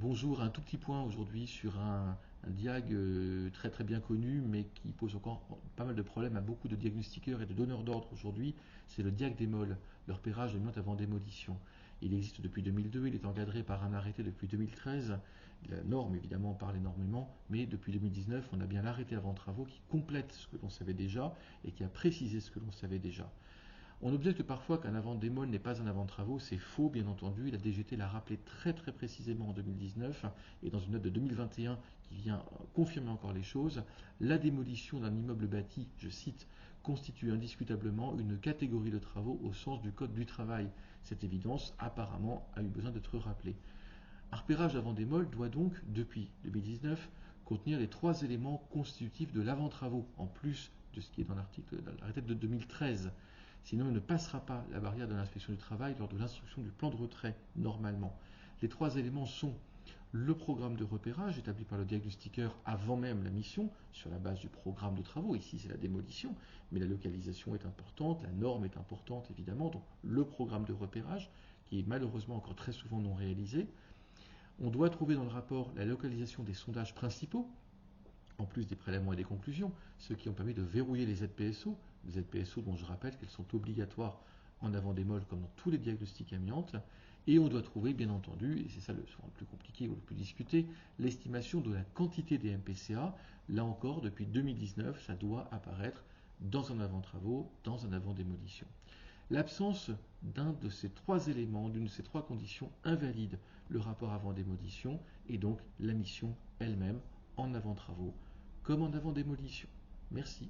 Bonjour, un tout petit point aujourd'hui sur un diag très très bien connu, mais qui pose encore pas mal de problèmes à beaucoup de diagnostiqueurs et de donneurs d'ordre aujourd'hui. C'est le diag des mols, le repérage des miotes avant démolition. Il existe depuis 2002, il est encadré par un arrêté depuis 2013. La norme évidemment parle énormément, mais depuis 2019, on a bien l'arrêté avant travaux qui complète ce que l'on savait déjà et qui a précisé ce que l'on savait déjà. On objecte parfois qu'un avant-démol n'est pas un avant-travaux, c'est faux bien entendu, la DGT l'a rappelé très très précisément en 2019 et dans une note de 2021 qui vient confirmer encore les choses, la démolition d'un immeuble bâti, je cite, constitue indiscutablement une catégorie de travaux au sens du Code du travail. Cette évidence apparemment a eu besoin d'être rappelée. Un repérage avant-démol doit donc, depuis 2019, contenir les trois éléments constitutifs de l'avant-travaux, en plus de ce qui est dans l'arrêté de 2013. Sinon, il ne passera pas la barrière de l'inspection du travail lors de l'instruction du plan de retrait, normalement. Les trois éléments sont le programme de repérage établi par le diagnostiqueur avant même la mission, sur la base du programme de travaux, ici c'est la démolition, mais la localisation est importante, la norme est importante évidemment, donc le programme de repérage, qui est malheureusement encore très souvent non réalisé. On doit trouver dans le rapport la localisation des sondages principaux, en plus des prélèvements et des conclusions, ceux qui ont permis de verrouiller les ZPSO dont je rappelle qu'elles sont obligatoires en avant-démol comme dans tous les diagnostics amiantes, et on doit trouver bien entendu, et c'est ça souvent le plus compliqué ou le plus discuté, l'estimation de la quantité des MPCA. Là encore, depuis 2019, ça doit apparaître dans un avant-travaux, dans un avant-démolition. L'absence d'un de ces trois éléments, d'une de ces trois conditions invalide le rapport avant démolition et donc la mission elle-même en avant travaux comme en avant démolition. Merci.